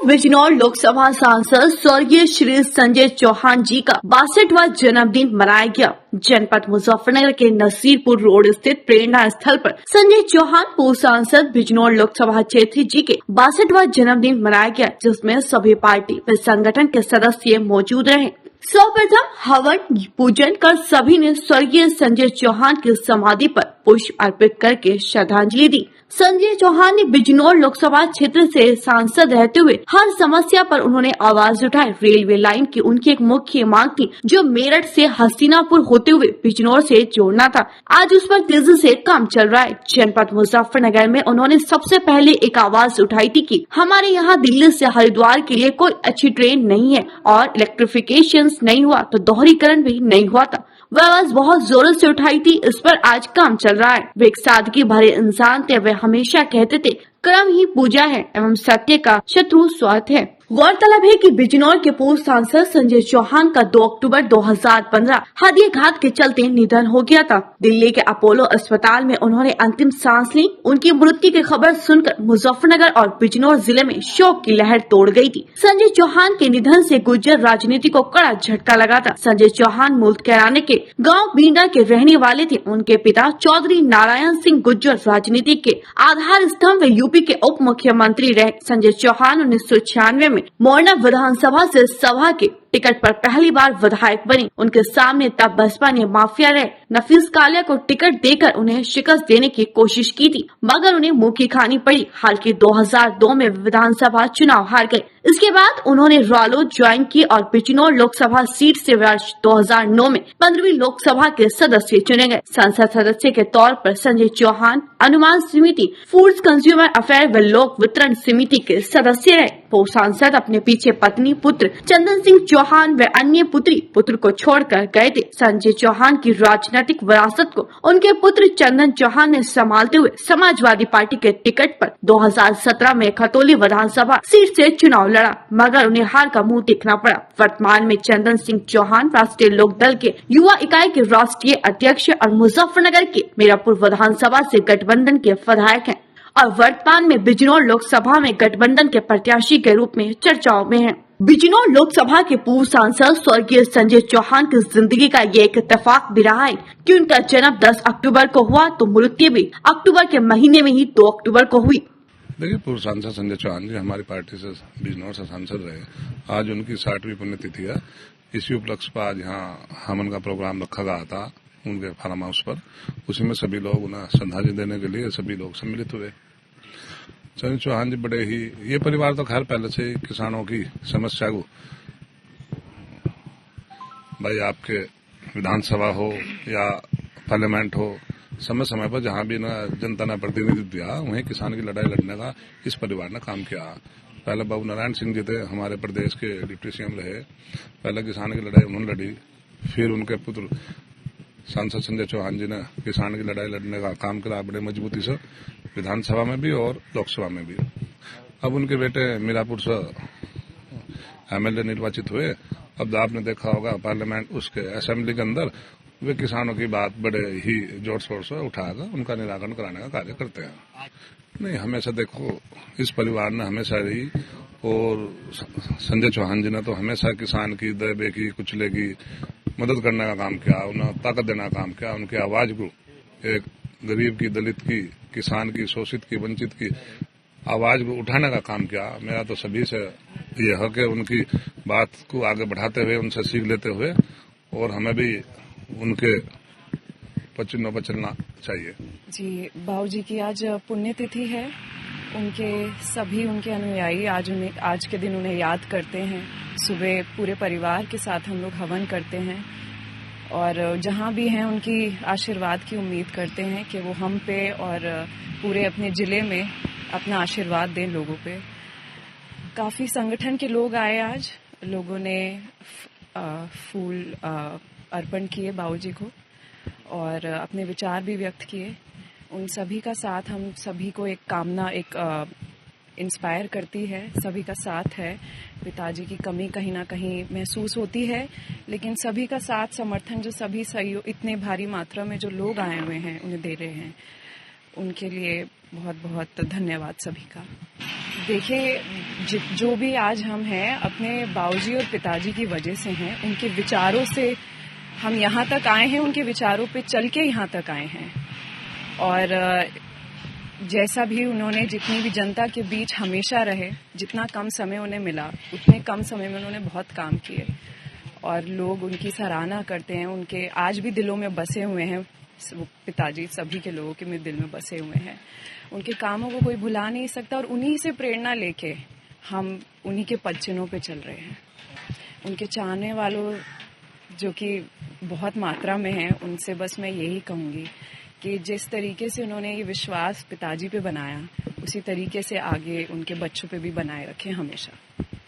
बिजनौर लोकसभा सांसद स्वर्गीय श्री संजय चौहान जी का 62वां जन्मदिन मनाया गया। जनपद मुजफ्फरनगर के नसीरपुर रोड स्थित प्रेरणा स्थल पर संजय चौहान पूर्व सांसद बिजनौर लोकसभा क्षेत्र जी के 62वां जन्मदिन मनाया गया, जिसमें सभी पार्टी व संगठन के सदस्य मौजूद रहे। सर्वप्रथम हवन पूजन कर सभी ने स्वर्गीय संजय चौहान की समाधि पर पुष्प अर्पित करके श्रद्धांजलि दी। संजय चौहान ने बिजनौर लोकसभा क्षेत्र से सांसद रहते हुए हर समस्या पर उन्होंने आवाज उठाई। रेलवे लाइन की उनकी एक मुख्य मांग थी, जो मेरठ से हस्तिनापुर होते हुए बिजनौर से जोड़ना था। आज उस पर तेजी से काम चल रहा है। जनपद मुजफ्फरनगर में उन्होंने सबसे पहले एक आवाज उठाई थी कि हमारे यहाँ दिल्ली से हरिद्वार के लिए कोई अच्छी ट्रेन नहीं है और इलेक्ट्रिफिकेशन नहीं हुआ तो दोहरीकरण भी नहीं हुआ था। वह आवाज बहुत जोरों से उठाई थी। इस पर आज काम चल रहा है। वे एक सादगी भरे इंसान थे। वे हमेशा कहते थे कर्म ही पूजा है एवं सत्य का शत्रु स्वार्थ है। गौरतलब है कि बिजनौर के पूर्व सांसद संजय चौहान का 2 अक्टूबर 2015 हृदयाघात के चलते निधन हो गया था। दिल्ली के अपोलो अस्पताल में उन्होंने अंतिम सांस ली। उनकी मृत्यु की खबर सुनकर मुजफ्फरनगर और बिजनौर जिले में शोक की लहर तोड़ गई थी। संजय चौहान के निधन से गुर्जर राजनीति को कड़ा झटका लगा था। संजय चौहान मूल कैराने के गाँव बींडा के रहने वाले थे। उनके पिता चौधरी नारायण सिंह गुर्जर राजनीति के आधार स्तंभ व यूपी के उप मुख्यमंत्री रहे। संजय चौहान 1996 में मोरना विधानसभा से सभा के टिकट पर पहली बार विधायक बने। उनके सामने तब बसपा ने माफिया रहे नफीस कालिया को टिकट देकर उन्हें शिकस्त देने की कोशिश की थी, मगर उन्हें मुंह की खानी पड़ी। हालांकि 2002 में विधानसभा चुनाव हार गए। इसके बाद उन्होंने रालोद ज्वाइन की और बिजनौर लोकसभा सीट से वर्ष 2009 में 15वीं लोकसभा के सदस्य चुने गए। संसद सदस्य के तौर पर संजय चौहान अनुमान समिति, फूड्स कंज्यूमर अफेयर व लोक वितरण समिति के सदस्य रहे। पूर्व सांसद अपने पीछे पत्नी, पुत्र चंदन सिंह चौहान व अन्य पुत्र को छोड़कर गए थे। संजय चौहान की राजनीतिक विरासत को उनके पुत्र चंदन चौहान ने संभालते हुए समाजवादी पार्टी के टिकट पर 2017 में खतौली विधानसभा सीट से चुनाव लड़ा, मगर उन्हें हार का मुंह देखना पड़ा। वर्तमान में चंदन सिंह चौहान राष्ट्रीय लोकदल के युवा इकाई के राष्ट्रीय अध्यक्ष और मुजफ्फरनगर के मीरापुर विधानसभा से गठबंधन के विधायक हैं और वर्तमान में बिजनौर लोकसभा में गठबंधन के प्रत्याशी के रूप में चर्चाओं में हैं। बिजनौर लोकसभा के पूर्व सांसद स्वर्गीय संजय चौहान की जिंदगी का ये एक इत्तेफाक भी रहा है कि उनका जन्म 10 अक्टूबर को हुआ तो मृत्यु भी अक्टूबर के महीने में ही 2 अक्टूबर को हुई। देखिए, पूर्व सांसद संजय चौहान जी हमारी पार्टी से बिजनौर से सांसद रहे। आज उनकी 60वीं पुण्यतिथि है। इसी उपलक्ष्य पर आज यहाँ हवन का प्रोग्राम रखा गया था उनके फार्म हाउस पर। उसी में सभी लोग उन्हें श्रद्धांजलि देने के लिए सभी लोग सम्मिलित हुए। संजय चौहान जी बड़े ही, ये परिवार तो खैर पहले से किसानों की समस्या को, भाई आपके विधानसभा हो या पार्लियामेंट हो, समय समय पर जहां भी ना जनता ने प्रतिनिधित्व दिया वहीं किसान की लड़ाई लड़ने का इस परिवार ने काम किया। पहले बाबू नारायण सिंह जी थे, हमारे प्रदेश के डिप्टी सीएम रहे। पहले किसान की लड़ाई उन्होंने लड़ी, फिर उनके पुत्र सांसद संजय चौहान जी ने किसान की लड़ाई लड़ने का काम करा बड़े मजबूती से, विधानसभा में भी और लोकसभा में भी। अब उनके बेटे मीरापुर से एमएलए निर्वाचित हुए। अब आपने देखा होगा पार्लियामेंट उसके असेंबली के अंदर वे किसानों की बात बड़े ही जोर शोर से उठाकर उनका निराकरण कराने का कार्य करते हैं। नहीं, हमेशा देखो इस परिवार ने हमेशा ही, और संजय चौहान जी ने तो हमेशा किसान की, दबे की, कुचले की मदद करने का काम किया, उन्हें ताकत देने का काम किया। उनकी आवाज को, एक गरीब की, दलित की, किसान की, शोषित की, वंचित की आवाज को उठाने का काम किया। मेरा तो सभी से यह है कि उनकी बात को आगे बढ़ाते हुए, उनसे सीख लेते हुए और हमें भी उनके पचिन्हों पर चलना चाहिए। जी, बाबू जी की आज पुण्यतिथि है। सभी उनके अनुयायी आज के दिन उन्हें याद करते हैं। सुबह पूरे परिवार के साथ हम लोग हवन करते हैं और जहां भी हैं उनकी आशीर्वाद की उम्मीद करते हैं कि वो हम पे और पूरे अपने जिले में अपना आशीर्वाद दें लोगों पे। काफी संगठन के लोग आए आज। लोगों ने फूल अर्पण किए बाबूजी को और अपने विचार भी व्यक्त किए। उन सभी का साथ हम सभी को एक कामना इंस्पायर करती है। सभी का साथ है। पिताजी की कमी कहीं ना कहीं महसूस होती है, लेकिन सभी का साथ समर्थन, जो सभी सहयोग इतने भारी मात्रा में जो लोग आए हुए हैं उन्हें दे रहे हैं, उनके लिए बहुत बहुत धन्यवाद सभी का। देखिए, जो भी आज हम हैं अपने बाबूजी और पिताजी की वजह से हैं। उनके विचारों से हम यहाँ तक आए हैं, उनके विचारों पे चल के यहाँ तक आए हैं। और जैसा भी उन्होंने जितनी भी जनता के बीच हमेशा रहे, जितना कम समय उन्हें मिला उतने कम समय में उन्होंने बहुत काम किए और लोग उनकी सराहना करते हैं। उनके आज भी दिलों में बसे हुए हैं। पिताजी सभी के लोगों के दिल में बसे हुए हैं। उनके कामों को कोई भुला नहीं सकता और उन्हीं से प्रेरणा लेके हम उन्हीं के पद चिन्हों पे चल रहे हैं। उनके चाहने वालों जो कि बहुत मात्रा में हैं, उनसे बस मैं यही कहूँगी कि जिस तरीके से उन्होंने ये विश्वास पिताजी पे बनाया, उसी तरीके से आगे उनके बच्चों पे भी बनाए रखें हमेशा।